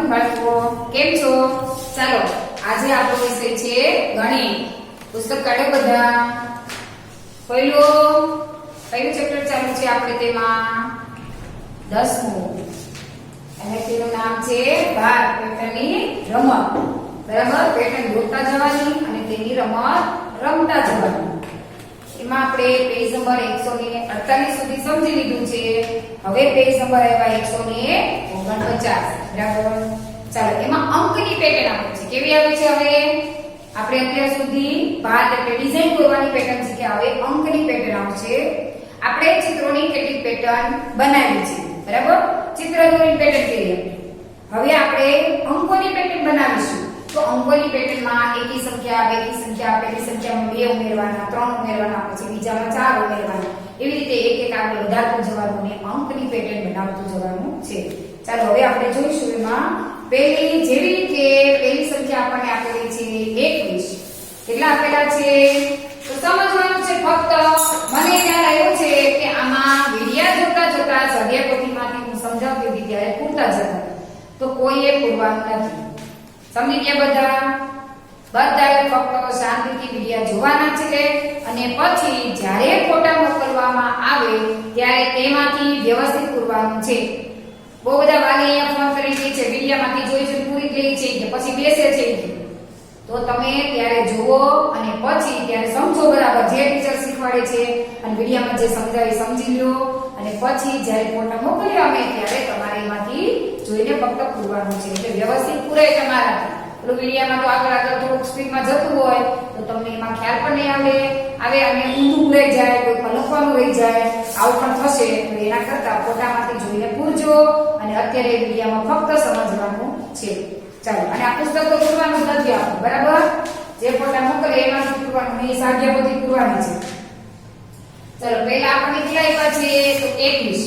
Morning બાળકો, કેમ છો? ચાલો આજે આપણો વિષય છે ગણિત. પુસ્તક કાઢો બધા. કયું ચેપ્ટર ચાલુ છે આપણે તેમાં? 10મું. અને તેનું નામ છે ભાર પેટર્નની રમત. બરાબર, પેટર્ન દોરતા જવાની અને તેની રમત રમતા જવાની. એમાં આપણે પેજ નંબર 148 સુધી સમજી લીધું છે. હવે પેજ નંબર આવ્યા 149. બરાબર, ચાલો એમાં અંકની પેટર્ન આપી છે. કેવી આવી છે? હવે આપણે અત્યાર સુધી ભાત એટલે ડિઝાઇન દોરવાની પેટર્ન શીખ્યા. હવે અંકની પેટર્ન આવશે. આપણે ચિત્રોની કેટલીક પેટર્ન બનાવી છે. બરાબર, ચિત્ર દોરીની પેટર્ન કરી. હવે આપણે અંકોની પેટર્ન બનાવીશું. તો અંકોની પેટર્નમાં એકી સંખ્યા, બેકી સંખ્યા, પહેલી સંખ્યામાં 2 ઉમેરવાના, 3 ઉમેરવાના, પછી બીજામાં 4 ઉમેરવાના. એવી રીતે એક એક આગળ વધારતું જવાનું અને અંકની પેટર્ન બનાવતું જવાનું છે. ચાલો હવે આપણે જોઈશું. એમાં પહેલી જેવી કે પહેલી સંખ્યા આપણને આપેલી છે 21. કેટલા આપેલા છે? તો સમજવાનું છે. ફક્ત મને ખ્યાલ આવ્યો છે કે આમાં વિડિયા જોતા સ્વાધ્યાયપોથીમાંથી હું સમજાવતી હતી ત્યારે પૂરતા જતા, તો કોઈએ પૂરવાનું નથી. સમજી ગયા બધા? બધાએ ફક્ત શાંતિથી વિડિયા જોવાના છે અને પછી જ્યારે ફોટા મોકલવામાં આવે ત્યારે તેમાંથી વ્યવસ્થિત પૂરવાનું છે. બહુ બધા વાલી અહીંયા ફોન કરી દે છે, વિડિયામાંથી જોઈ પૂરી ગઈ છે કે પછી બેસે છે. તો તમે ત્યારે જુઓ અને પછી ત્યારે સમજો બરાબર જે ટીચર શીખવાડે છે અને વિડિયામાં જે સમજાવે સમજી લો અને પછી જ્યારે ફોટા મોકલ્યા અમે ત્યારે તમારે એમાંથી જોઈને ફક્ત પૂરવાનું છે. એટલે વ્યવસ્થિત પૂરે તમારાથી. પેલું વિડિયામાં તો આગળ થોડુંક સ્પીડમાં જતું હોય તો તમને એમાં ખ્યાલ પણ નહીં આવે અને ઊંધું પૂરાઈ જાય, કોઈમાં લખવાનું રહી જાય, આવું પણ થશે. તો એના કરતા ફોટામાંથી જોઈને પૂરજો અને અત્યારે વિડિયામાં ફક્ત સમજવાનું છે. ચાલો, અને આ પુસ્તક તો પૂરવાનું જ નથી આપણું. બરાબર, જે ફોટા મોકલે એમાંથી પૂરવાનું નહીં, સ્વાધ્યાયપોથી પૂરવાની છે. ચાલો, પહેલા આપણને કેટલા આપ્યા છે? તો 21.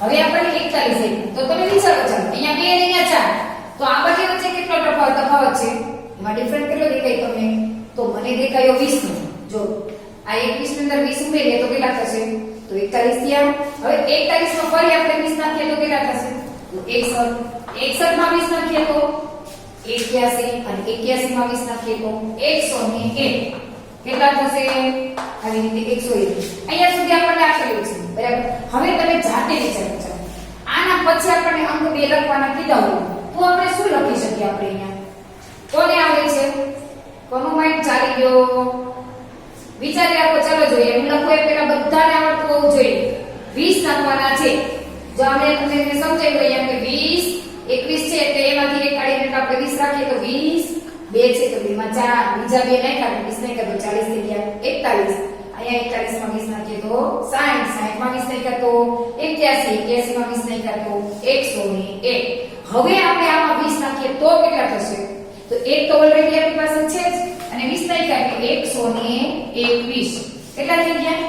હવે આપણને 41 આપ્યું. તો તમે વિચારો, ચાલો અહીંયા 2 અને અહીંયા 4. તો આ બંને વચ્ચે કેટલો તફાવત છે? એમાં ડિફરન્ટ કેટલો દેખાય તમને? તો મને દેખાયો 20 નો. જો આ 21 ની અંદર 20 ઉમેરીએ તો કેટલા થશે? તો 41 થયા. હવે 41 માં ફરી આપણે 20 નાખીએ તો કેટલા થશે? તો 61. 61 માં 20 નાખીએ તો 81 અને 81 માં 20 નાખીએ તો 101. કેટલા થશે? આવી રીતે 101. અહીંયા સુધી આપણને આપેલું છે. બરાબર, હવે તમે જાતે વિચારો. આના પછી આપણને અંક 2 લખવાના કીધા હોય તો આપણે શું લખી શકીએ? આપણે અહીંયા કોને આવડે છે? કોનો માઇન્ડ ચાલી ગયો? વિચારી રાખો. ચાલો જોઈએ. હું લખું એ પહેલા બધાને આવડતું હોવું જોઈએ. 20 નાખવાના છે. જો આપણે તમને સમજાવ્યું અહીંયા કે 20 21 છે એટલે એમાંથી એક કાઢીને આપણે 20 રાખીએ તો 20, 2 છે તો 2 માં 4, બીજા 2 નાખ્યા 20 નાખ્યા તો 40 થઈ ગયા. 41. અહીંયા 41 માં 20 નાખીએ તો 60, 60 માં 20 નાખ્યા તો 81, 81 માં 20 નાખ્યા તો 101. હવે આપણે આમાં 20 નાખીએ તો કેટલા થશે? તો એક તો ઓલરેડી આપણી પાસે છે જ અને 20 નાખ્યા એટલે 121. કેટલા થઈ ગયા?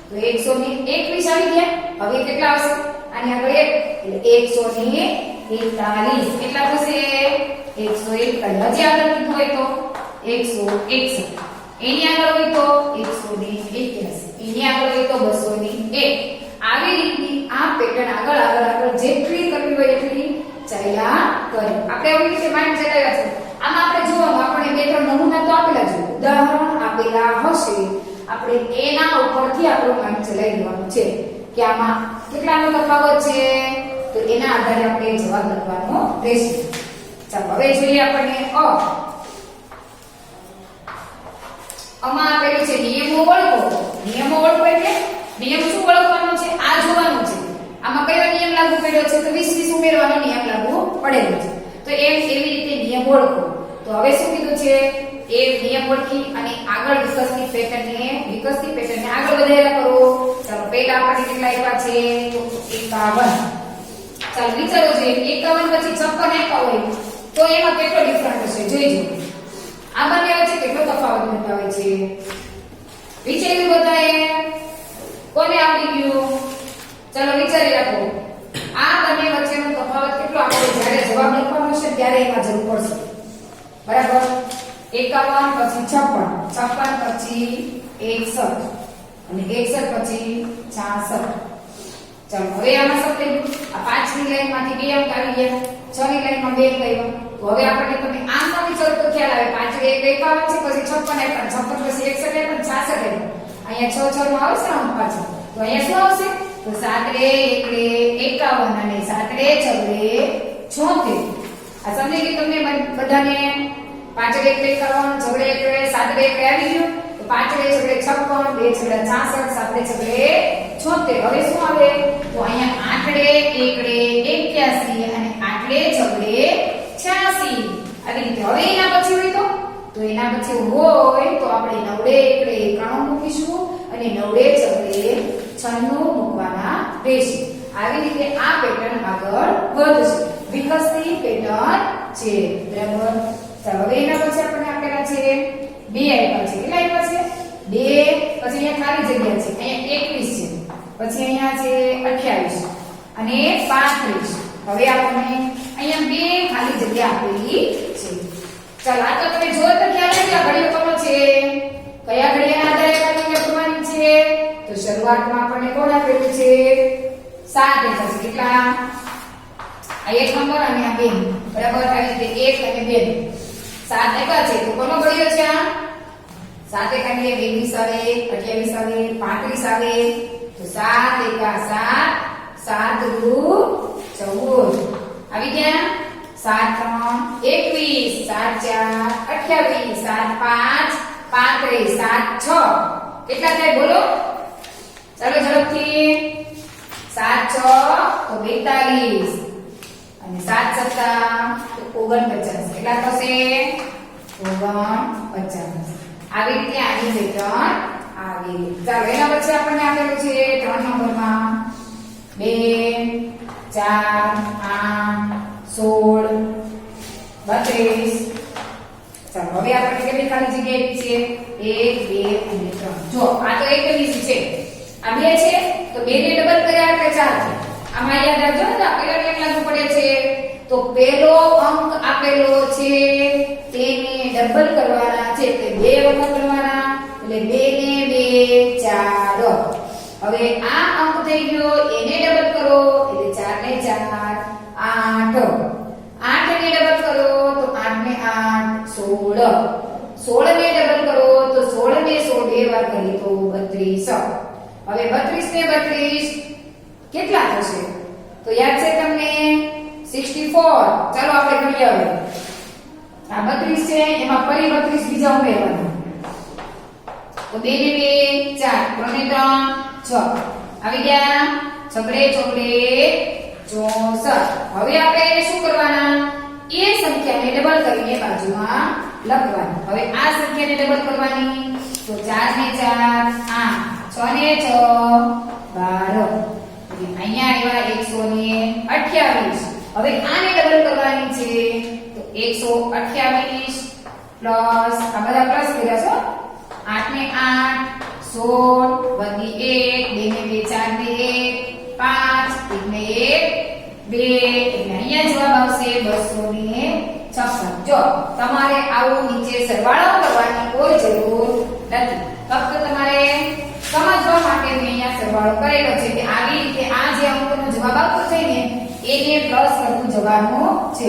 તો 121 આવી ગયા. હવે કેટલા આવશે? આની આગળ 1 એટલે 141. કેટલા થશે? 141. હજી આગળ કીધું હોય તો 161. એની આગળ હોય તો 181. એની આગળ હોય તો 201. આવી રીતની આ પેટર્ન આગળ જેટલી કરવી હોય એટલી ચાલ્યા કરે. આપણે એવી રીતે માઇન્ડ ચલાવ્યા છે. આમાં આપણે જોવાનું, આપણે 2-3 નમૂના તો આપેલા છે, ઉદાહરણ આપેલા હશે. આપણે એના ઉપરથી આપણું માઇન્ડ ચલાવી દેવાનું છે કે આમાં કેટલાનો તફાવત છે. તો એના આધારે આપણે જવાબ લખવાનો રહેશે. ચાલો હવે જોઈએ આપણને આમાં આપેલું છે નિયમો ઓળખો. નિયમો ઓળખો એટલે નિયમ શું ઓળખવાનો છે? આ જોવાનું છે. આમાં કયો નિયમ લાગુ પડ્યો છે? તો 20 ઉમેરવાનો નિયમ લાગુ પડેલો છે. તો એવી રીતે નિયમ ઓળખો. તો હવે શું કીધું છે? એ નિયમ ઓળખી અને આગળ વિકસતી પેટર્નને આગળ વધાર્યા કરો. ચાલો પહેલા આપણે કેટલા આપ્યા છે? તો 51. ચાલો વિચારો જોઈએ. 51 પછી 56 આપ્યા હોય તો એમાં કેટલો ડિફરન્ટ હશે? જોઈજો. આ બંને વચ્ચે કેટલો તફાવત બતાવે છે? વિચાર્યું બધાએ? કોને આવડી ગયું? ચાલો વિચારી રાખો. આ બંને વચ્ચેનો તફાવત કેટલો આપણે જ્યારે જવાબ લખવાનો છે ત્યારે એમાં જરૂર પડશે. બરાબર, 51 પછી 56, 56 પછી 61 અને 61 પછી 66. ચાલો હવે આમાં શું થઈ ગયું? આ પાંચમી લાઈનમાંથી બે અંક આવી ગયા. 6 ની લાઈનમાં 2 કર્યો. તો હવે આપણને તમે આમ નો વિચાર તો ખ્યાલ આવે 5 1 51 છે, પછી 56 આપ્યા, 56 પછી 61 આપ્યા, 66 આપ્યા. અહીંયા 6 6 નો આવશે આમ પાછળ. તો અહીંયા શું આવશે? તો 7 1 51 અને 7 6 76. આ સમજી ગયું તમને બધાને? 5 1 51 છગડે 7 1 આવી ગયું. તો 5 છગડે 56, 2 છગડે 66, 7 છગડે 76. હવે શું આવે? તો અહીંયા 8 1 81 અને 8 છગડે 86. આવી રીતે. હવે એના પછી હોય તો એના પછી હોય તો આપણે 9 1 91 મૂકીશું અને 9 છગડે 96 મૂકવાના રહેશે. આવી રીતે આ પેટર્ન આગળ વધશે. વિકસતી પેટર્ન છે. બરાબર. ચાલો હવે એના પછી આપણે આપેલા છે 2 આપ્યા છે. કેટલા આપ્યા છે? 2. પછી અહીંયા ખાલી જગ્યા છે. અહીંયા 21 છે. પછી અહીંયા છે 28 અને 35. હવે આપણને અહીંયા 2 ખાલી જગ્યા આપેલી છે. ચાલો આ તો તમે જો તો ખ્યાલ આવી આ ઘડીઓ કોનો છે? કયા ઘડિયાના આધારે કાઢીને લખવાની છે? તો શરૂઆતમાં આપણને કોણ આપેલું છે? 7 આપ્યા છે. કેટલા? આ 1 નંબર અને આ 2. બરાબર. આવી રીતે 1 અને 2 7 આપ્યા છે. તો કોનો ઘડિયો છે આ? 7 કાઢીએ 22 આવે, 28 આવે, 35 આવે. તો 7 1 7, 7 2 14. આવી ગયા. 7 3 21, 7 4 28, 7 5 35, 7 6. કેટલા થાય બોલો? ચાલો ઝડપથી. 7 6 તો 42 અને 7 7 તો 49. કેટલા થશે? 49. આવી રીતે આની પેટર્ન આવી. ચાલો એના પછી આપણને આપેલું છે 3 નંબરમાં 2 4 8 16 32. ચાલો હવે આપણે કેટલી ખાલી જગ્યા આપી છે? 1 2 અને 3. જો આ તો એક જ છે. આ 2 છે તો 2 ને ડબલ કર્યા એટલે 4 છે. આમાં યાદ રાખજો ને પેલા કેમ લાગુ પડે છે? તો પેલો અંક આપેલો છે તેને ડબલ કરવાના છે. એટલે 2 વખત કરવાના. એટલે 2 ને 2 4. હવે આ અંક થઈ ગયો એને ડબલ કરો એટલે 4 ને 4 8. 8 ને ડબલ કરો તો 8 ને 8 16. 16 ને ડબલ કરો તો 16 ને 16 બે વાર કરીએ તો 32. હવે 32 ને 32 કેટલા થશે? તો યાદ છે તમને? 64. ચાલો આપણે કરીએ હવે. આ 32 છે એમાં ફરી 32 બીજા ઉમેરવાના. તો 2 ને 2 4, 3 ને 3 6. આવી ગયા. છગડે છગડે 64. હવે આપણે શું કરવાના? એ સંખ્યાને ડબલ કરીને બાજુમાં લખવાની. હવે આ સંખ્યાને ડબલ કરવાની. તો 4 ને 4 8, 6 ને 6 12. અહીંયા આવ્યા 128. હવે આને ડબલ કરવાની છે. તો 128 પ્લસ આ બધા પ્લસ કર્યા છો. 8 ને 8 16 વધી 1 2 ને 2 4 ને 1 5 1 ને 1 2. એટલે અહીંયા જવાબ આવશે 256. જો તમારે આવું નીચે સરવાળો કરવાની કોઈ જરૂર નથી. ફક્ત તમારે સમજવા માટે મેં અહીંયા સરવાળો કરેલો છે કે આવી રીતે આ જે અંકનો જવાબ આવતો છે ને એને પ્લસ કરતું જવાનું છે.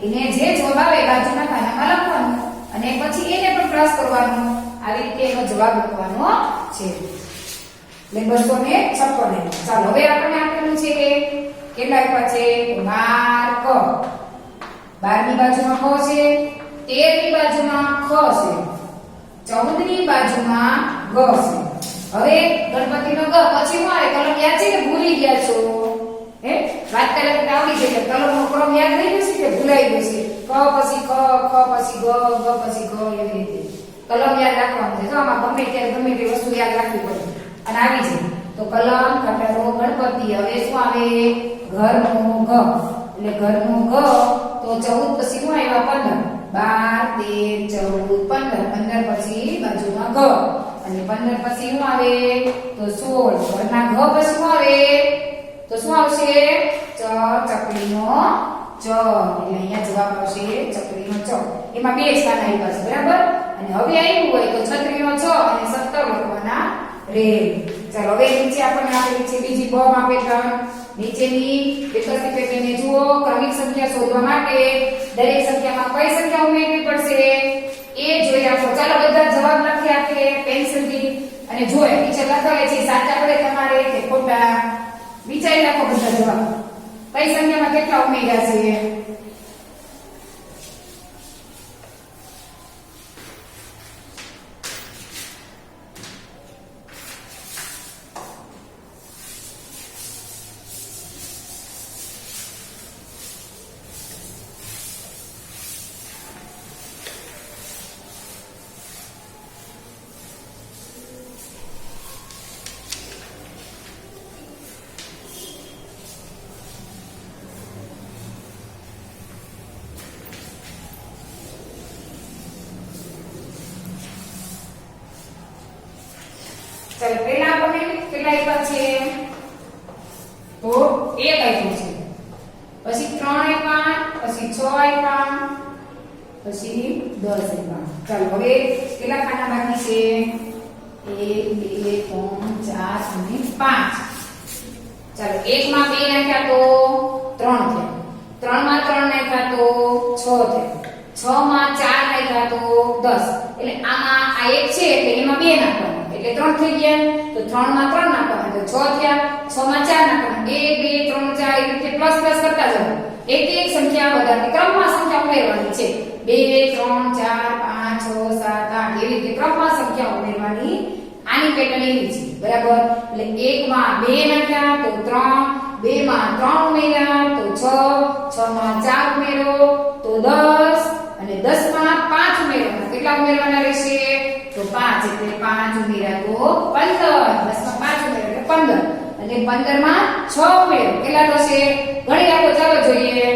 એને જે જવાબ આવે બાજુના ખાનામાં લખવાનું અને પછી એને પણ પ્લસ કરવાનું. આવી રીતે એનો જવાબ લખવાનો છે. એટલે 256. ચાલો હવે આપણને આપેલું છે કે કેટલા આપ્યા છે? 12 ક. 12 ની બાજુમાં ક છે, 13 ની બાજુમાં ખ છે, 14 ની બાજુમાં ગ છે. હવે ગણપતિનો ગ પછી શું આવે? કલમ યાદ છે કે ભૂલી ગયા છો? હે વાત કરે તો આવડી છે કે કલમનો ક્રમ યાદ રહી ગયો છે કે ભૂલાઈ ગયો છે? ક પછી ખ, ખ પછી ગ, ગ પછી ઘ. એવી રીતે કલમ યાદ રાખવાનું છે. જો આમાં ગમે ત્યારે ગમે તે વસ્તુ યાદ રાખવી પડે અને આવી છે. તો કલમ કટારો ગણપતિ. હવે શું આવે? ઘરનો ઘ. એટલે ઘરનો ઘ તો 14 પછી શું આવ્યા? 15. 12 13 14 15. 15 પછી બાજુમાં ઘ અને 15 પછી શું આવે? તો 16. ઘરના ઘ પછી શું આવે? તો શું આવશે? ચકલીનો ચ. એટલે અહીંયા જવાબ આવશે ચકલીનો ચ. એમાં બે સ્થાન આવ્યા છે. બરાબર. અને હવે આવ્યું હોય તો છત્રીનો છ અને 17 લખવાના રે. ચાલો હવે નીચે આપણને આપેલી છે બીજી બ માં પેટર્ન. 2 નીચેની વિકસિત પેટર્નને જુઓ. ક્રમિક સંખ્યા શોધવા માટે દરેક સંખ્યામાં કઈ સંખ્યા ઉમેરવી પડશે એ જોઈ રાખો. ચાલો બધા જવાબ લખી આપીએ પેન્સિલથી અને જોઈએ નીચે લખાવે છે સાચા પડે તમારે કે ખોટા. વિચારી રાખો બધા જવાબ કઈ સંખ્યામાં કેટલા ઉમેર્યા છે. ચાલો પહેલા આપણે કેટલા આપ્યા છે તો 1 આપ્યું છે, પછી 3 આપ્યા, પછી 6 આપ્યા, પછી 10 આપ્યા. ચાલો હવે કેટલા ખાના બાકી છે 1 2 3 4 અને 5. ચાલો 1 માં 2 નાખ્યા તો 3 થયા, 3 માં 3 નાખ્યા તો 6 થયા, 6 માં 4 નાખ્યા તો 10. એટલે આમાં આ 1 છે એટલે એમાં 2 નાખવાના એટલે 3 થઈ ગયા. તો 3 માં 3 નાખવાના તો 6 થયા, 6 માં 4 નાખવાના 1 2 3 4 એ રીતે પ્લસ પ્લસ કરતા જવાનું. એક એક સંખ્યા વધારવાની ક્રમમાં સંખ્યા ઉમેરવાની છે. 2 3 4 5 6 7 8 એવી રીતે ક્રમમાં સંખ્યા ઉમેરવાની. આની પેટર્ન એવી છે બરાબર. એટલે 1 માં 2 નાખ્યા તો 3, 2 માં 3 ઉમેર્યા તો 6, 6 માં 4 ઉમેરો તો 10 અને 10 માં 5 ઉમેરવાના. કેટલા ઉમેરવાના રહેશે તો 5 એટલે 5 ઉમેર્યા તો 15, 10 માં 5 ઉમેર્યા એટલે 15 અને 15 માં 6 ઉમેરો કેટલા થશે ગણી રાખો. ચાલો જોઈએ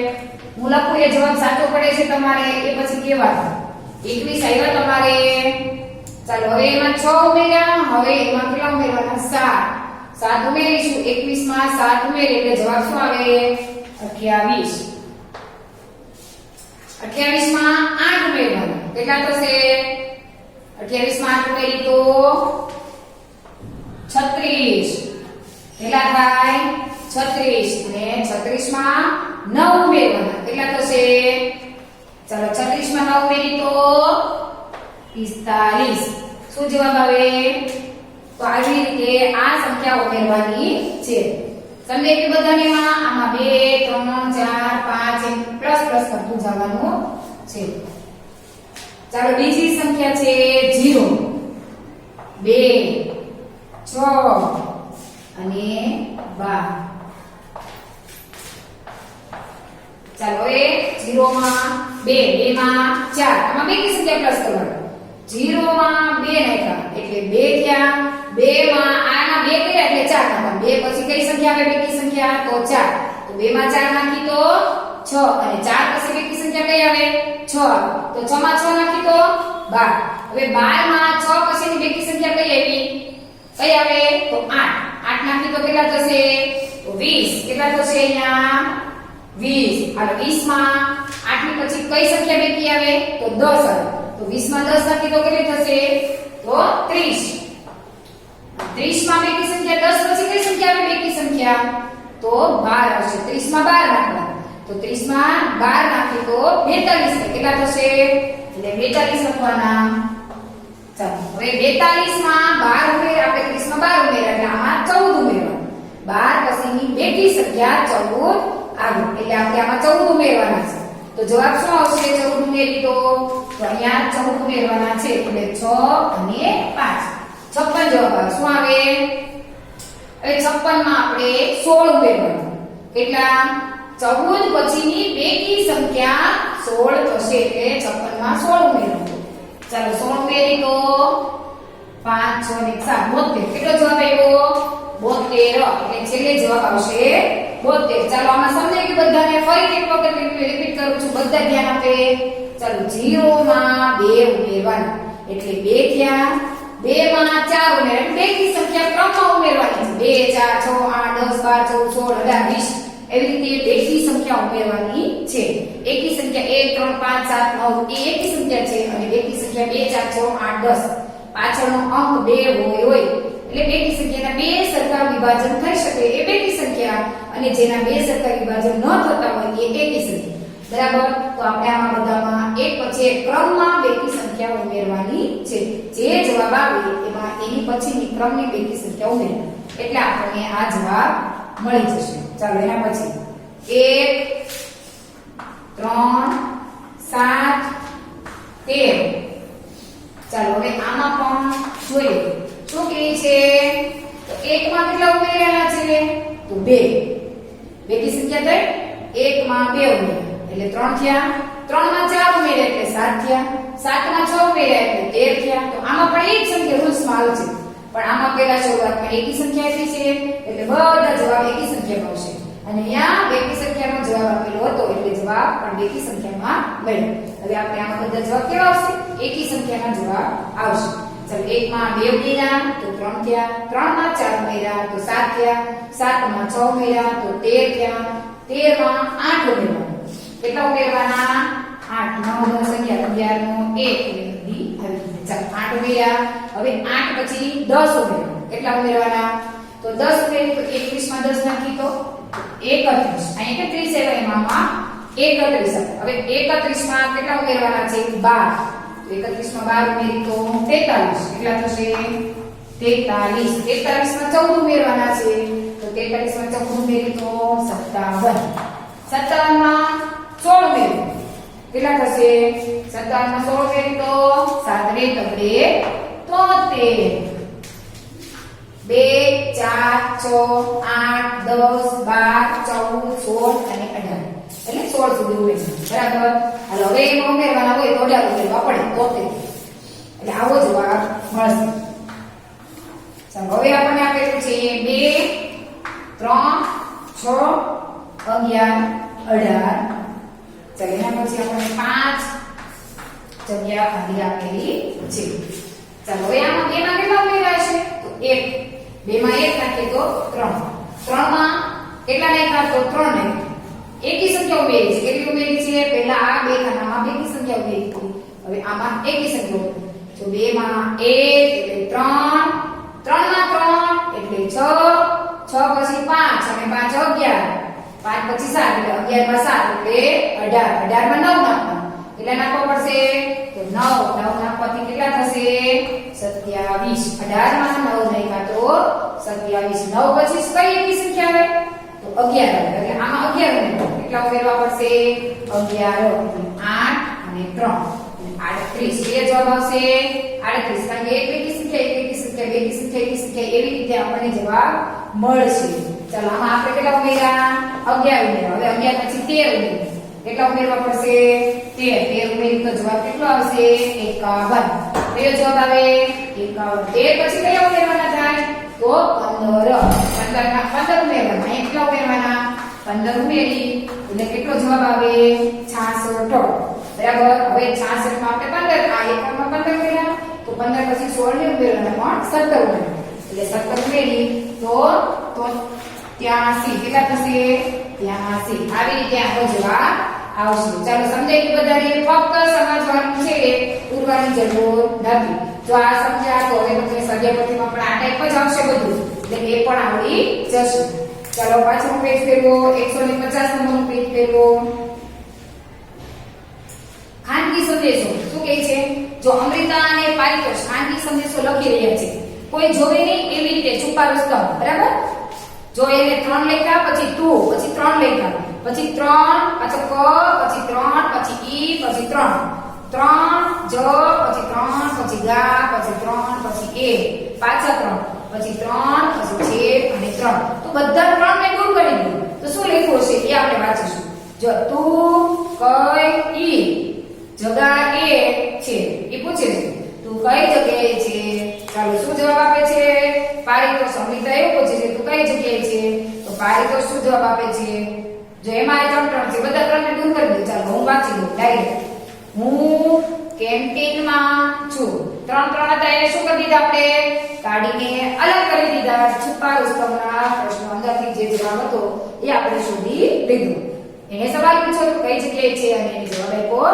હું લખું એ જવાબ સાચો પડે છે તમારે એ પછી કેવા 21 આવ્યા તમારે. ચાલો હવે એમાં 6 ઉમેર્યા, હવે એમાં કેટલા ઉમેરવાના 7 ઉમેરીશું. 21 માં 7 ઉમેરી એટલે જવાબ શું આવે 28. 28 માં 8 ઉમેરવાના કેટલા થશે 28 માં 8 ઉમેરી તો 36 કેટલા થાય 36 અને 36 માં 9 ઉમેરવાના કેટલા થશે. ચાલો 36 માં 9 ઉમેરી તો 45. શું જવાબ આવે તો આવી રીતે આ સંખ્યા ઉમેરવાની છે. સમજાય કે બધાને આમાં 2 3 4 5 એમ પ્લસ પ્લસ કરતું જવાનું છે. ચાલો બીજી સંખ્યા છે 0 2 6 અને 12. ચાલો હવે 0 માં 2 માં 4 આમાં બે ની સંખ્યા પ્લસ કરવાની. 0 માં 2 નાખ્યા એટલે 2 થયા, 2 માં આના 2 કર્યા એટલે 4 નાખવા. 2 પછી કઈ સંખ્યા આવે બેકી સંખ્યા તો 4. તો 2 માં 4 નાખી તો 6 અને 4 પછી બેકી સંખ્યા કઈ આવે 6. તો 6 માં 6 નાખી તો 12. હવે 12 માં 6 પછીની બેકી સંખ્યા કઈ આવી કઈ આવે તો 8. 8 નાખી તો કેટલા થશે તો 20. કેટલા થશે અહીંયા 20. હાલો 20 માં 8 ની પછી કઈ સંખ્યા બેકી આવે તો 10 આવે. તો 20 માં 10 નાખી તો કેટલી થશે તો 30. 30 માં બેકી સંખ્યા 10 પછી કઈ સંખ્યા આવે બેકી સંખ્યા તો 12 આવશે. 30 માં 12 નાખવાના તો 30 માં 12 નાખી તો 42 કેટલા થશે એટલે 42 લખવાના. ચાલો હવે 42 માં 12 ઉમેર આપણે 30 માં 12 ઉમેર્યા એટલે આમાં 14 ઉમેરવાના. 12 પછીની બેકી સંખ્યા 14 આવે એટલે આપણે આમાં 14 ઉમેરવાના છે. તો જવાબ શું આવશે 14 ઉમેરી તો અહીંયા 14 ઉમેરવાના છે એટલે 6 અને 5 56 જવાબ આવે. શું આવે હવે 56 માં આપણે 16 ઉમેરવાના. કેટલા 14 પછીની બેકી સંખ્યા 16 થશે એટલે 56 માં 16 ઉમેરવાનું. ચાલો 16 ઉમેરી તો 5 6 ને 7 72. કેટલો જવાબ આવ્યો 72 એટલે છેલ્લે જવાબ આવશે 72. ચાલો આમાં સમજાય કે બધાને ફરી એક વખત રિપીટ કરું છું બધા ધ્યાન આપે. ચાલો 0 માં 2 ઉમેરવાના એટલે 2 થયા, 2 માં 4 ઉમેરવાના બેકી સંખ્યા ક્રમમાં ઉમેરવાની છે. 2 4 6 8 10 12 14 18 20 એવી રીતે બેકી સંખ્યા ઉમેરવાની છે. એકી સંખ્યા 1 3 5 7 9 એ એકી સંખ્યા છે અને બેકી સંખ્યા 2 4 6 8 10 પાછળનો અંક 2 હોય એટલે બેકી સંખ્યાના બે સરખા વિભાજન થઈ શકે એ બેકી સંખ્યા અને જેના બે સરખા વિભાજન ન થતા હોય એ એકી સંખ્યા. બરાબર, તો આપણે આમાં બધામાં એક પછી એક ક્રમમાં બેકી સંખ્યા ઉમેરવાની છે. જે જવાબ આવે એમાં એની પછીની ક્રમની બેકી સંખ્યા ઉમેરવાની, એટલે આપણને આ જવાબ મળી જશે. ચાલો એના પછી 1 3 7 13. ચાલો હવે આમાં પણ જોઈએ શું કહે છે. તો 1 માં કેટલા ઉમેરેલા છે? તો 2. બેકી સંખ્યા થઈ 1 માં 2 ઉમેર્યા એટલે 3 થયા. 3 માં 4 ઉમેર્યા એટલે 7 થયા. 7 માં 6 ઉમેર્યા એટલે 13 થયા. તો આમાં પણ એક સંખ્યા રૂલ્સમાં આવે છે, પણ આમાં પહેલા શરૂઆતમાં એકી સંખ્યા આપી છે એટલે બધા જવાબ એકી સંખ્યામાં આવશે. અને અહીંયા બેકી સંખ્યાનો જવાબ આપેલો હતો એટલે જવાબ પણ બેકી સંખ્યામાં મળ્યો. હવે આપણે આમાં બધા જવાબ કેવા આવશે? એકી સંખ્યાના જવાબ આવશે. ચાલો 1 માં 2 ઉમેર્યા તો 3 થયા. 3 માં 4 ઉમેર્યા તો 7 થયા. 7 માં 6 ઉમેર્યા તો 13 થયા. 13 માં 8 ઉમેરવાના. કેટલા ઉમેરવાના? 8. 9 10 11 નો 1 એટલે બધી આવી ગઈ. ચાલો 8 ઉમેર્યા. હવે 8 પછી 10 ઉમેરવાના. કેટલા ઉમેરવાના? તો 10 ઉમેરી તો 21 માં 10 નાખી તો 31. અહીંયા કે 30 આવે એમાં 31 આવે. હવે 31 માં કેટલા ઉમેરવાના છે? 12. 31 માં 12 ઉમેરી તો 43. કેટલા થશે? 43. 43 માં 14 ઉમેરવાના છે તો 43 માં 14 ઉમેરી તો 57. 57 માં 16 ઉમેરી કેટલા થશે? 57 માં 16 ઉમેરી તો 7 ને 73. 2 4 6 8 10 12 14 16 અને 18 એટલે 16 સુધી ઉમેરવાનું. બરાબર, હાલો હવે એમાં ઉમેરવાના હોય તો 18 ઉમેરવા પડે તો એટલે આવો જવાબ મળશે. ચાલો હવે આપણને આપેલું છે 2 3 6 11 18. ચાલો એના પછી આપણને 5 જગ્યા ખાલી આપેલી છે. ચાલો હવે આમાં 2 માં કેટલા ઉમેરાય છે? તો 1. 2 માં 1 નાખીએ તો 3. 3 માં કેટલા નાખ્યા? તો 3 નાખ્યા. એકી સંખ્યા ઉમેરી છે. કેટલી ઉમેરી છે? પહેલા આ બે ખાનામાં બેકી સંખ્યા ઉમેરી હતી. હવે આમાં એકી સંખ્યા ઉમેરી. તો 2 માં 1 એટલે 3. 3 માં 3 એટલે 6. 6 પછી 5 અને 5 11. 5 પછી 7 એટલે 11 માં 7 એટલે 18. 18 માં 9 નાખવાના. કેટલા નાખવા પડશે? તો 9. 9 નાખવાથી કેટલા થશે? 27. 18 માં 9 નાખ્યા તો 27. 9 પછી કઈ એકી સંખ્યા આવે? તો 11 આવે. એટલે આમાં 11 કેટલા ઉમેરવા પડશે? 11 એટલે 8 અને 3 38. એ જવાબ આવશે 38. કારણ કે એક એકી સંખ્યા એકી સંખ્યા બેકી સંખ્યા એકી સંખ્યા એવી રીતે આપણને જવાબ મળશે. ચાલો આમાં આપણે કેટલા ઉમેર્યા? 11 ઉમેર્યા. હવે 11 પછી 13 ઉમેર્યા. કેટલા ઉમેરવા પડશે? 13 ઉમેરી તો જવાબ કેટલો આવશે? 51. કયો જવાબ આવે? 51. 13 પછી કયા ઉમેરવાના થાય? તો 15. 15 માં 15 ઉમેરવાના. અહીં કેટલા ઉમેરવાના? 15 ઉમેરી એટલે કેટલો જવાબ આવે? 66. બરાબર, હવે 66 માં આપણે 15 આ એકમમાં 15 ઉમેર્યા તો 15 પછી 16 ને ઉમેરવાના પણ 17 ઉમેરવાના. એટલે 17 ઉમેરી તો 83. કેટલા થશે? 83. આવી રીતે આપણો જવાબ આવશે. ચાલો સમજાઈ ગયું બધાને? ફક્ત સમજવાનું છે, પૂરવાની જરૂર નથી. જો આ સમજ્યા તો હવે તમને સ્વાધ્યાયપોથીમાં પણ આ ટાઈપ જ આવશે બધું, એટલે એ પણ આવડી જશે. ચાલો પાછળનું પેજ ફેરવો. 150 નંબરનું પેજ ફેરવો. ખાનગી સંદેશો શું કહે છે? જો અમૃતા અને પારિતોષ ખાનગી સંદેશો લખી રહ્યા છે, કોઈ જોવે નહીં એવી રીતે છુપા રસ્તા. બરાબર, જો એને 3 લખ્યા પછી તું પછી 3 લખ્યા પછી 3 પાછો ક પછી 3 પછી ઈ પછી 3 3 જ પછી 3 પછી ગા પછી 3 પછી એ પાછા 3 પછી 3 પછી છે અને 3. તો બધા 3 ને દૂર કરી દો તો શું લખ્યું હશે એ આપણે વાંચીશું. જો તું કઈ ઈ જગા એ છે એ પૂછે છે તું કઈ જગ્યાએ છે. ચાલો શું જવાબ આપે છે? પારિતોષ. અમૃતા એવું પૂછે છે તું કઈ જગ્યાએ છે, તો પારિતોષ શું જવાબ આપે છે? જો એમાં 3 છે બધા 3 ને દૂર કરી દો. ચાલો હું વાંચી દઉં ડાયરેક્ટ. હું કેન્ટીનમાં છું. 3 હતા એને શું કરી દીધા? આપણે કાઢીને અલગ કરી દીધા. છુપા રૂસ્તમના પ્રશ્નો અંદરથી જે જવાબ હતો એ આપણે શોધી લીધો. એને સવાલ પૂછ્યો તો કઈ જગ્યાએ છે અને એને જવાબ આપ્યો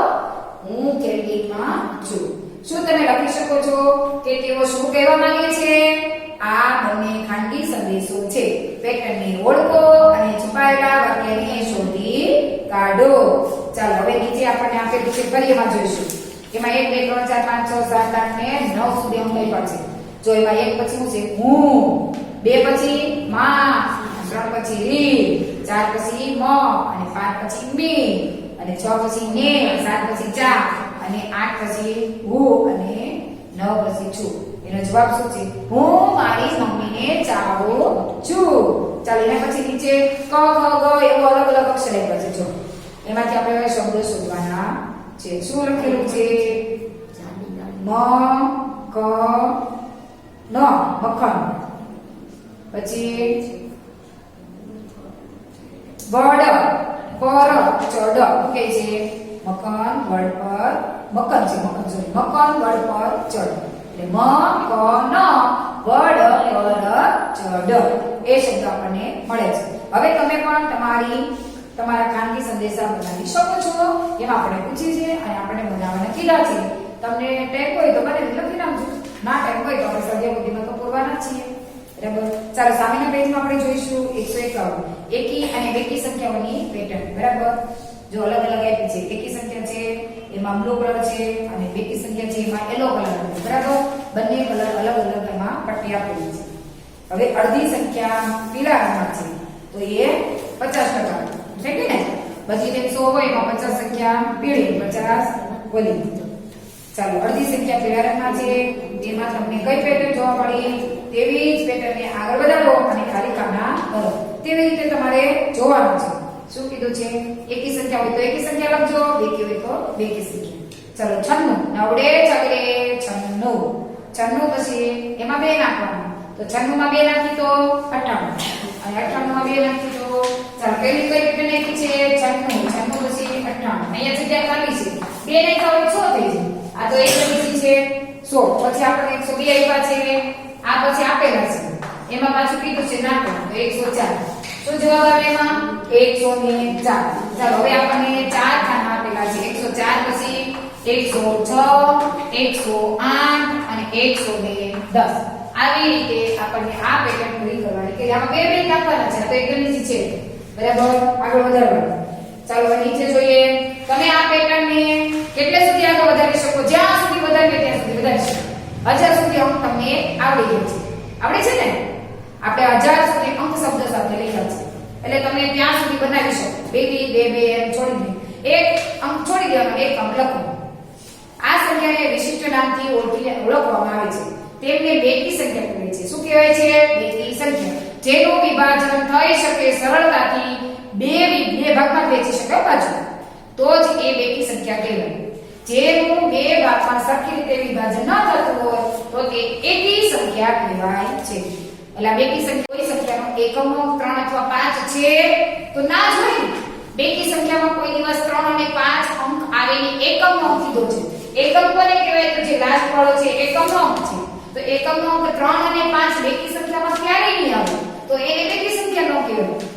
હું કેન્ટીનમાં છું. શું તમે લખી શકો છો કે તેઓ શું કહેવા માંગે છે? આ બંને ખાનગી સંદેશો છે. પેટર્નને ઓળખો અને છુપાયેલા વાક્યને શોધી કાઢો. ચાલો હવે નીચે આપણને આપેલું છે ફરી એમાં જોઈશું. એમાં 1 2 3 4 5 6 7 8 ને 9 સુધી અંક લખ્યા છે. જો એમાં 1 પછી શું છે? હું, 2 પછી માં, 3 પછી રી, 4 પછી મ, અને 5 પછી મી, અને 6 પછી ને, 7 પછી ચા, અને 8 પછી હું, અને 9 પછી છું. એનો જવાબ શું છે? હું મારી મમ્મીને ચાવું છું. ચાલો એના પછી નીચે ક ખ ગ એવો અલગ અલગ અક્ષર આપ્યા છે. જો એમાંથી આપણે શબ્દો શોધવાના છે. શું લખેલું છે? મ ક ન મખન. પછી વડ પર ચડ કે છે મકન વડ પર મકન છે મકન સોરી મકન વડ પર ચડ એટલે મ ક ન વડ પર ચડ એ શબ્દ આપણને મળે છે. હવે તમે પણ તમારા ખાનગી સંદેશા બનાવી શકો છો. એમાં આપણે પૂછીએ છીએ અને આપણે બનાવવાના કીધા છે. તમને ટાઈમ હોય તો મને લખી નાખજો, ના ટાઈમ હોય તો આપણે સદ્યબુદ્ધિમાં તો પૂરવાના જ છીએ. બરાબર. ચાલો સામેના પેજમાં આપણે જોઈશું 151 એકી અને બેકી સંખ્યાઓની પેટર્ન. બરાબર. જો અલગ અલગ આપી છે. એકી સંખ્યા છે એમાં બ્લુ કલર છે અને બેકી સંખ્યા છે એમાં યલો કલર છે. બરાબર. બંને કલર અલગ અલગ એમાં પટ્ટી આપેલી છે. હવે અડધી સંખ્યા પીળા રંગમાં છે તો એ 50% છે કે ને? બધી જેમ 100 હોય એમાં 50 સંખ્યા પીળી, 50 ઓલી. ચાલો અડધી સંખ્યા પીળા રંગમાં છે જેમાં તમને કઈ પેટર્ન જોવા મળી તેવી જ પેટર્નને આગળ વધારો અને ખાલી ખાના ભરો. તેવી રીતે તમારે જોવાનું છે. શું કીધું છે? એકી સંખ્યા હોય તો એકી સંખ્યા લખજો, બેકી હોય તો બેકી સંખ્યા. ચાલો 96 નવડે ચગડે 96. 96 પછી એમાં 2 નાખવાનું. તો 96 માં 2 નાખી તો 58 અને 58 માં 2 નાખી તો ચાલો પેલી કઈ પેટર્ન નાખી છે? 96 પછી 58. અહીંયા જગ્યા ખાલી છે. 2 નાખ્યા હોય 100 થઈ જાય. આ તો એક લીટી છે 100. પછી આપણે 102 આપ્યા છે. આ પછી આપેલા છે એમાં પાછું કીધું છે નાખો તો 104. શું જવાબ આવે એમાં? 104. ચાલો હવે આપણને 4 ખાના આપેલા છે. 104 પછી 106 108 અને 110. આવી રીતે આપણને આ પેટર્ન પૂરી કરવાની કે આમાં બે નાખવાના છે તો એકદમ ઈઝી છે. બરાબર. આગળ વધારવાનું. ચાલો હવે નીચે જોઈએ. તમે આ પેટર્નને કેટલે સુધી આગળ વધારી શકો? જ્યાં સુધી વધારે ત્યાં સુધી વધારી શકો. 1000 સુધી અંક તમને આવડી ગયો છે. આવડે છે ને? આપણે 1000 સુધી અંક શબ્દ સાથે લખ્યા છે એટલે તમે ત્યાં સુધી બનાવી શકો. બે એમ છોડી દે. એક અંક છોડી દેવાનો, એક અંક લખો. આ સંખ્યાને વિશિષ્ટ નામથી ઓળખવામાં આવે છે. તેમને બેકી સંખ્યા કહેવાય છે. શું કહેવાય છે? બેકી સંખ્યા. જેનું વિભાજન થઈ શકે સરળતાથી બે ભાગમાં વહેંચી શકાય બાજુ તો જ એ બેકી સંખ્યા કહેવાય. જેનું બે ભાગમાં સરખી રીતે વિભાજન ન થતું હોય તો તે એકી સંખ્યા કહેવાય છે. એટલે બેકી સંખ્યા કોઈ સંખ્યાનો એકમો 3 અથવા 5 છે તો ના જ હોય. બેકી સંખ્યામાં કોઈ દિવસ 3 અને 5 અંક આવેલી એકમનો અંક કીધો છે. એકમ કોને કહેવાય? તો જે લાસ્ટ વાળો છે એકમનો અંક છે. તો એકમનો અંક 3 અને 5 બેકી સંખ્યામાં ક્યારેય નહીં આવે તો એને બેકી સંખ્યા ન કહેવાય.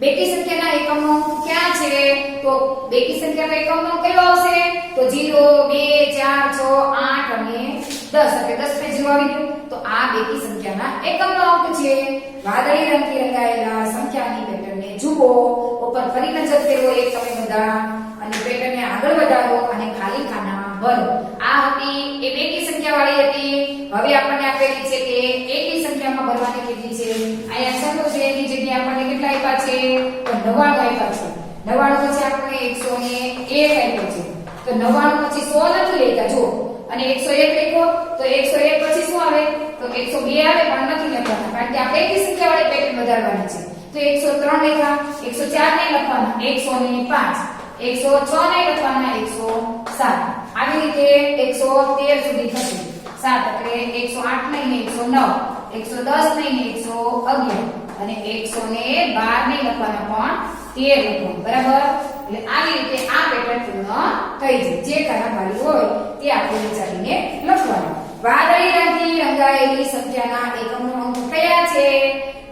બેકી સંખ્યાના એકમનો અંક ક્યાં છે? તો બેકી સંખ્યાનો એકમનો અંક કયો આવશે? તો 0 2 4 6 8 અને 10 એટલે 10 પે 0 આવી ગયું. તો આ બેકી સંખ્યાના એકમનો અંક છે. વાદળી રંગથી રંગાયેલા સંખ્યાની પેટર્નને જુઓ. ઉપર ફરી નજર ફેરવો એક તમે બધા અને પેટર્નને આગળ વધારો અને ખાલી ખાના ભરો. આ હતી એ બેકી સંખ્યા વાળી હતી. હવે આપણને આપેલી છે કે એકી સંખ્યામાં ભરવાની કીધી છે. અહીંયા સંખ્યા છે એની જગ્યાએ આપણને કેટલા આપ્યા છે? તો 99 આપ્યા છે. 99 પછી આપણે 101 આપ્યો છે. તો 99 પછી 100 નથી લેતા જો અને 101 લખો તો 101 પછી શું આવે? તો 102 આવે પણ નથી લખવાના કારણ કે આપણે એકી સંખ્યા વાળી પેટર્ન વધારવાની છે. તો 103 લખ્યા, 104 નહીં લખવાના, 105, 106 નહીં લખવાના, 107. આવી રીતે 113 સુધી થશે. 7 એટલે 108 નહીં 109, 110 નહીં 111 અને 112 નહીં લખવાના પણ 13 લખવાનું. બરાબર. એટલે આવી રીતે આ પેટર્ન પૂર્ણ થઈ જાય. જે ખાના ખાલી હોય તે આપણે વિચારીને લખવાનું. વાદળી રંગથી રંગાયેલી સંખ્યાના એકમનો અંક કયા છે?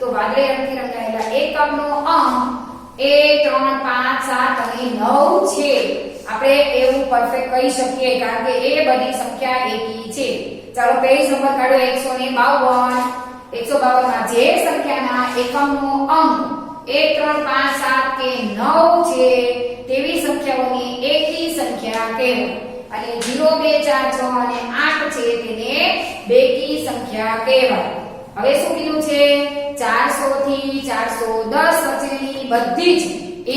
તો વાદળી રંગથી રંગાયેલા એકમનો અંક 1 3 5 7 અને 9 છે. આપણે એવું પરફેક્ટ કહી શકીએ કારણ કે એ બધી સંખ્યા એકી છે. ચાલો પેજ નંબર કાઢો 152. 152 માં જે સંખ્યાના એકમનો અંક 1 3 5 7 કે 9 છે તેવી સંખ્યાઓની એકી સંખ્યા કહેવાય. અને 0 2 4 6 અને 8 છે તેને બેકી સંખ્યા કહેવાય. હવે શું કીધું છે 400 થી 410 વચ્ચેની બધી જ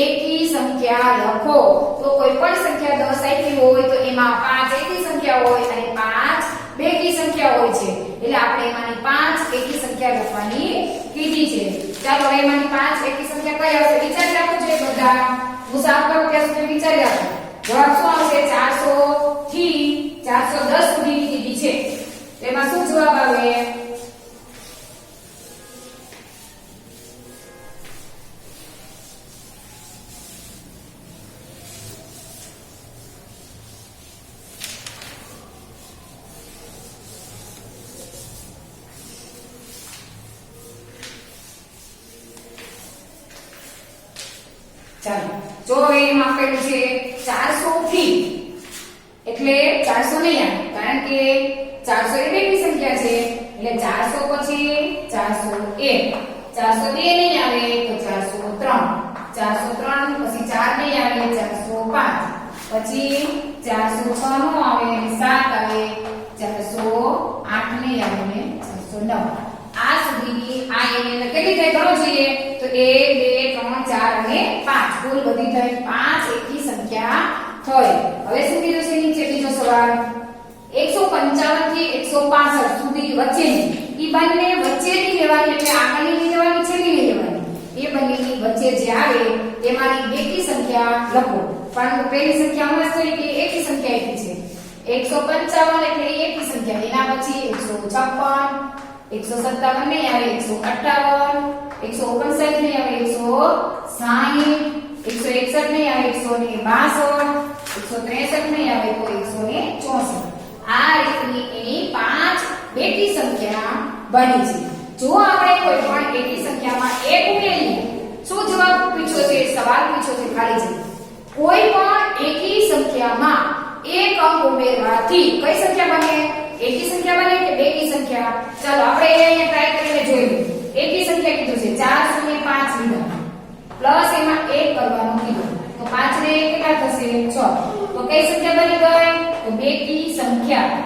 એકી સંખ્યા લખો. તો કોઈ પણ સંખ્યા 10 આપી હોય તો એમાં 5 એકી સંખ્યા હોય અને 5 બેકી સંખ્યા હોય છે. એટલે આપણે એમાંની 5 એકી સંખ્યા લખવાની કીધી છે. ચાલો હવે એમાંની 5 એકી સંખ્યા કઈ આવશે વિચારી રાખો છો બધા. હું સાફ કરું ત્યાં સુધી વિચારી રાખો. જવાબ શું આવશે 400 થી 410 સુધીની કીધી છે. એમાં શું જવાબ આવે ચાલો જો એમાં આપેલું છે 400 થી એટલે 400 નહીં આવે કારણ કે 400 એ બેકી સંખ્યા છે એટલે 400 પછી 401 402 નહીં આવે તો 403 403 પછી 4 નહીં આવે 405 પછી 406 નો આવે 7 આવે 408 નહીં આવે ને 409 આ સુધીની આ એને કેટલી થાય ગણો જોઈએ તો 1 2 3 4 અને 5 કુલ બધી થઈ 5 એકી સંખ્યા થઈ. હવે શું કીધું છે નીચે બીજો સવાલ 155 થી 165 સુધી વચ્ચેની ઈ બંને વચ્ચેની લેવાની એટલે આગળની નહીં લેવાની છેલ્લી નહીં લેવાની. એ બંનેની વચ્ચે જે આવે તેમાંની બેકી સંખ્યા લખો. પરંતુ પહેલી સંખ્યા હમણાં થઈ કે એકી સંખ્યા એકી છે 155 એટલે એકી સંખ્યા. એના પછી 156 157 नहीं आवे 158 159 नहीं आवे 160 161 नहीं आवे 162 163 नहीं आवे तो 164. આ રીતની એની 5 બેકી સંખ્યા બની છે. જો આપણે કોઈ પણ એકી સંખ્યામાં 1 ઉમેરીએ શું જવાબ પૂછ્યો છે સવાલ પૂછ્યો છે ખાલી છે કોઈ પણ એકી સંખ્યામાં એક અંક ઉમેરવાથી કઈ સંખ્યા બને એકી સંખ્યા બને કે બેકી સંખ્યા. ચાલો આપણે અહીંયા ટ્રાય કરીને જોઈએ. એકી સંખ્યા કીધું છે 4 ને 5 લીધા પ્લસ એમાં 1 કરવાનું કીધું તો 5 ને કેટલા થશે 6. તો કઈ સંખ્યા બની ગઈ તો બેકી સંખ્યા.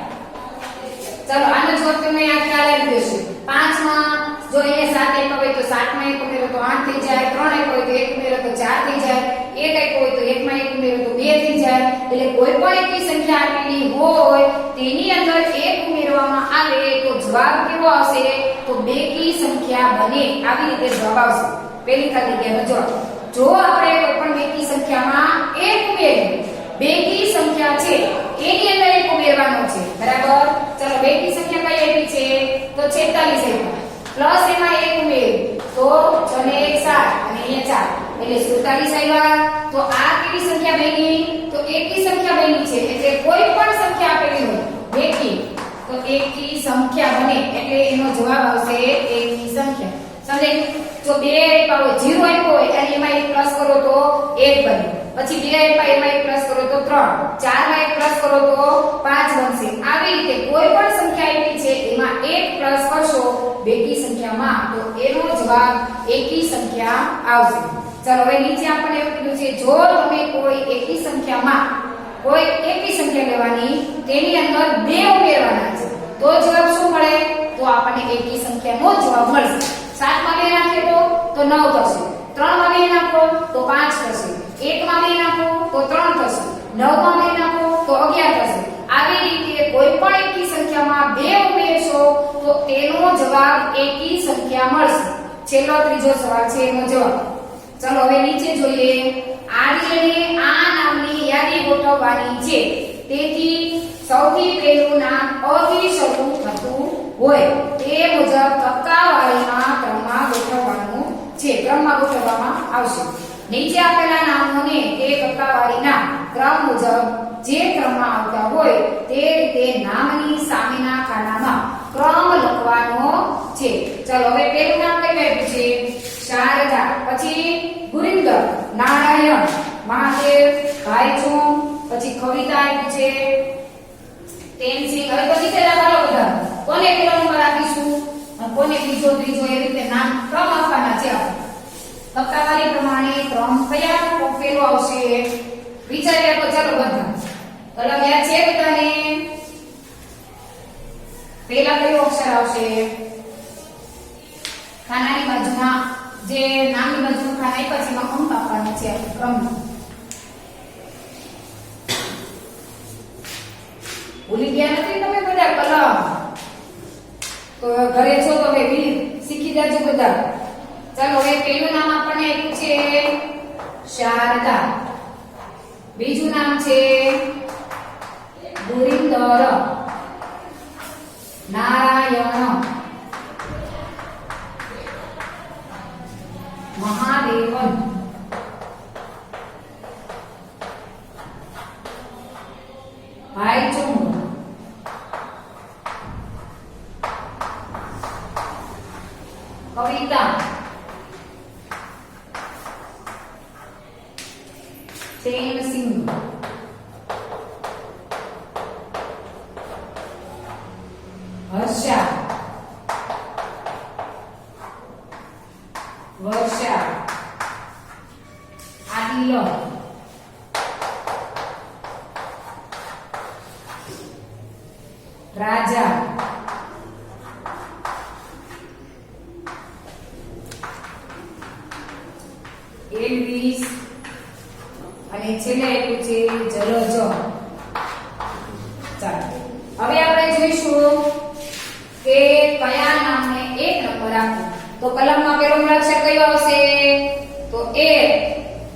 ચાલો આનો જવાબ તમને યાદ ખ્યાલ આવી જશે. 5 માં જો અહીંયા 7 એક હોય તો 7 માં 1 ઉમેરો તો 8 થઈ જાય. 3 એક હોય તો 1 ઉમેરો તો 4 થઈ જાય. 1 એક હોય તો 1 માં 1 ઉમેરો તો 2 થઈ જાય. એટલે કોઈ પણ એકી સંખ્યા આપેલી હોય તેની અંદર 1 ઉમેરવામાં આવે તો જવાબ કેવો આવશે તો બેકી સંખ્યા બને. આવી રીતે જવાબ આવશે પહેલી ખાલી જગ્યાનો જવાબ. જો આપણે કોઈ પણ બેકી સંખ્યામાં 1 ઉમેરીએ બેકી સંખ્યા છે એની અંદર 1 ઉમેરવાનો છે બરાબર. ચલો બેકી સંખ્યા કઈ આપી છે તો 46 આપી પ્લસ એમાં 1 ઉમેર્યું તો 6 ને 1 7 અને અહીંયા 4 એટલે 47 આવ્યા. તો આ કેવી સંખ્યા બની તો એકી સંખ્યા બની છે. એટલે કોઈ પણ સંખ્યા આપેલી હોય બેકી તો એકી સંખ્યા બને એટલે એનો જવાબ આવશે એકી સંખ્યા. સમજાય? જો 2 આપ્યા હોય 0 આપ્યો હોય અને એમાં 1 પ્લસ કરો તો 1 બને. પછી 2 આપ્યા એમાં 1 પ્લસ કરો તો 3 4 માં 1 પ્લસ કરો તો 5 બનશે. આવી રીતે કોઈ પણ સંખ્યા આપી છે એમાં 1 પ્લસ કરશો બેકી સંખ્યામાં તો એનો જવાબ એકી સંખ્યા આવશે. ચાલો હવે નીચે આપણે એવું કીધું છે જો તમે કોઈ એકી સંખ્યામાં કોઈ એકી સંખ્યા લેવાની તેની અંદર 2 ઉમેરવાના છે તો જવાબ શું મળે તો આપણને એકી સંખ્યાનો જવાબ મળશે. 7 માં 2 નાખીએ તો 9 થશે. 3 માં 2 નાખો તો 5 થશે. 1 માં 2 નાખો તો 3 થશે. 9 માં 2 નાખો તો 11 થશે. આવી રીતે કોઈ પણ એકી સંખ્યામાં 2 ઉમેરશો તો તેનો જવાબ એકી સંખ્યા મળશે. છેલ્લો ત્રીજો સવાલ છે એનો જવાબ. ચાલો હવે નીચે જોઈએ. આર્યને આ નામની યાદી ગોઠવવાની છે તેથી સૌથી પહેલું નામ અ થી શરૂ થતું હોય તે મુજબ ટકાવારીમાં ક્રમમાં ગોઠવવાનું છે. ક્રમમાં ગોઠવવામાં આવશે. નીચે આપેલા નામોને તે ટકાવારીના ક્રમ મુજબ જે ક્રમમાં આવતા હોય તે રીતે નામની સામેના ખાનામાં ક્રમ લખવાનો છે. ચાલો હવે પહેલું નામ કઈ આપ્યું છે શારદા. પછી ગુરિંદર, નારાયણ, મહાદેવ, ભાઈચુંગ, પછી કવિતા આપ્યું છે, તેનસિંગ. હવે તો નીચેના વાળો બધા કોને પેલો નંબર આપીશું અને કોને બીજો ત્રીજો એ રીતે નામ ક્રમ આપવાના છે આપણે. ટકાવારી પ્રમાણે ક્રમ કયા પેલો આવશે વિચાર્યા તો ચાલો બધા કલમ યાદ છે બધાને. પહેલા કયો અક્ષર આવશે? ખાનાની બાજુમાં જે નામની બાજુમાં ખાના આપ્યા છે એમાં અંક આપવાનો છે ક્રમમાં. ભૂલી ગયા નથી તમે બધા કલમ? તો ઘરે છો તો હવે શીખી જાજો બધા. ચાલો હવે પહેલું નામ આપણને આપ્યું છે શારદા, બીજું નામ છે ગુરિંદર, નારાયણ, મહાદેવન, ભાઈચુંગ, કવિતા, તેનસિંગ, હર્ષા, વર્ષા, આદિલ, રાજા, એલ્વિસ અને છેલ્લે આપ્યું છે જલજ. ચાલો હવે આપણે જોઈશું કે કયા નામને એક નંબર આપવો. તો કલમમાં પેલો મૂળાક્ષર કયો આવશે? તો એ.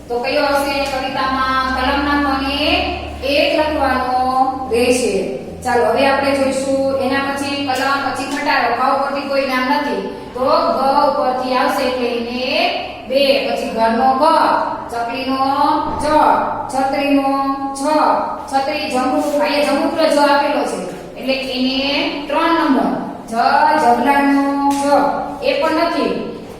તો કયો આવશે કવિતામાં? કલમના કોને એક લખવાનો રહેશે. ચાલો હવે આપણે જોઈશું એના પછી કલમ પછી ઘટાડો. ક ઉપરથી કોઈ નામ નથી તો ગ ઉપરથી આવશે એટલે એને 2. પછી ઘરનો ઘ, ચકલીનો જ, છત્રીનો છ, છત્રી જમરૂખ, અહીંયા જમરૂખ જ આપેલો છે એટલે એને 3 નંબર. જ જબલાનો જ એ પણ નથી.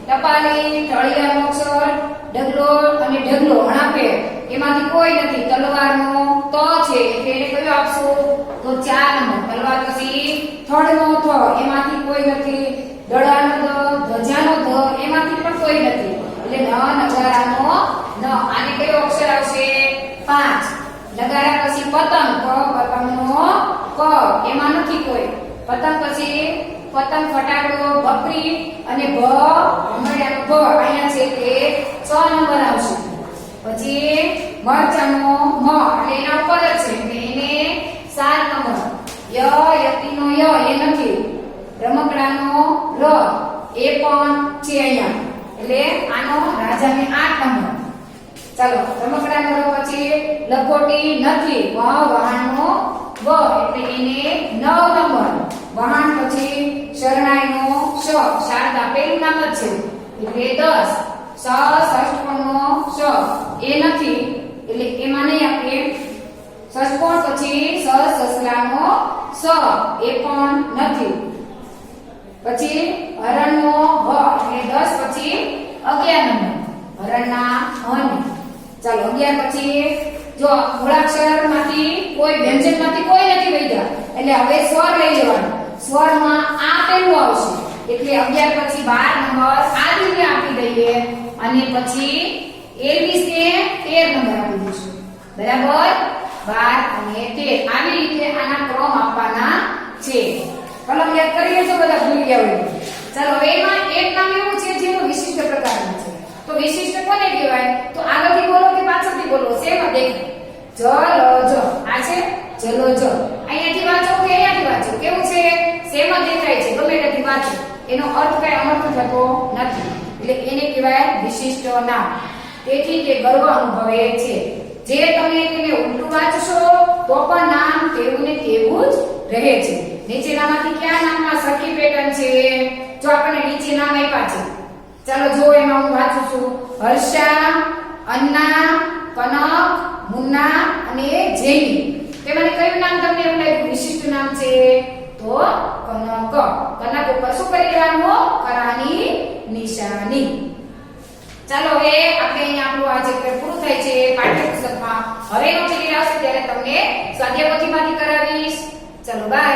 ટપાલી, તળિયાનો અક્ષર, ડગલો અને ઢગલો હણાપે એમાંથી કોઈ નથી. તલવારનો ત છે એટલે એને કયો આપશું? તો 4 નંબર. તલવાર પછી થડનો થ એમાંથી કોઈ નથી. દડાનો દ, ધજાનો ધ એમાંથી પણ કોઈ નથી એટલે ન નગારાનો ન. આને કયો અક્ષર આવશે? 5. નગારા પછી પતંગ, ક પતંગનો ક એમાં નથી કોઈ. પતંગ પછી પતંગ, ફટાકડો, બકરી અને ભ ભમરડાનો ભ અહીંયા છે તે 6 નંબર આવશે. પછી મરચાનો મ એટલે એના ઉપર જ છે એટલે એને 7 નંબર. યતિનો ય એ નથી. રમકડાનો ર એ પણ છે અહીંયા એટલે આનો રાજાને 8 નંબર. ચાલો રમકડાનો ર પછી લખોટી નથી. વાહનનો વ એટલે એને 9 નંબર. વાહન પછી શરણાઈનો શ, શારદા પેલું નામ જ છે એટલે 10. ષષ્ઠકોણનો શ એ નથી એટલે એમાં નહીં આપીએ. ષષ્ઠકોણ પછી સસલાનો સ એ પણ નથી. પછી હરણનો હ એટલે 10 પછી 11 નંબર. હરણના હન. ચાલો 11 પછી જો મૂળાક્ષરમાંથી કોઈ વ્યંજનમાંથી કોઈ નથી વધ્યા એટલે હવે સ્વર લઈ લેવાનો. સ્વરમાં આ પેલું આવશે એટલે 11 પછી 12 નંબર આદિને આપી દઈએ અને પછી એલ્વિસને 13 નંબર આપી દઈશું. બરાબર? 12 અને 13 આવી રીતે આના ક્રમ આપવાના છે. કલમ યાદ કરી લેજો બધા ભૂલી ગયા હોય. ચાલો હવે એમાં એક નામ એવું છે જેનું વિશિષ્ટ પ્રકારનું છે. તો વિશિષ્ટ કોને કહેવાય? તો આગળથી બોલો કે પાછળથી બોલો? શેમાં દેખાય? જલજ. આ છે જલજ. અહીંયાથી વાંચો કે અહીંયાથી વાંચો? કેવું છે? શેમાં દેખાય છે? ગમે ત્યાંથી વાંચો. એનો અર્થ કઈ અનર્થ થતો નથી એટલે એને કહેવાય વિશિષ્ટ નામ. તેથી તે ગર્વ અનુભવે છે. જે તમે તેને ઉલટું વાંચશો તો પણ નામ તેવું ને તેવું જ રહે છે. નીચેનામાંથી કયા નામમાં સરખી પેટર્ન છે? જો આપણને નીચે નામ આપ્યા છે ચાલો જો એમાં હું વાંચું છું. હર્ષા, અન્ના, કનક, મુન્ના અને જેની. તેમાંની કયું નામ તમને એવું લાગ્યું વિશિષ્ટ નામ છે? તો કનક. કનક ઉપર શું કરી લેવાનું? કરાની નિશાની. ચાલો હવે આપણે અહીંયા આપણું આ ચેપ્ટર પૂરું થાય છે પાઠ્યપુસ્તકમાં. હવેનો પીરિયડ આવશે ત્યારે તમને સ્વાધ્યાય પોથીમાંથી કરાવીશ. ચલો બાય.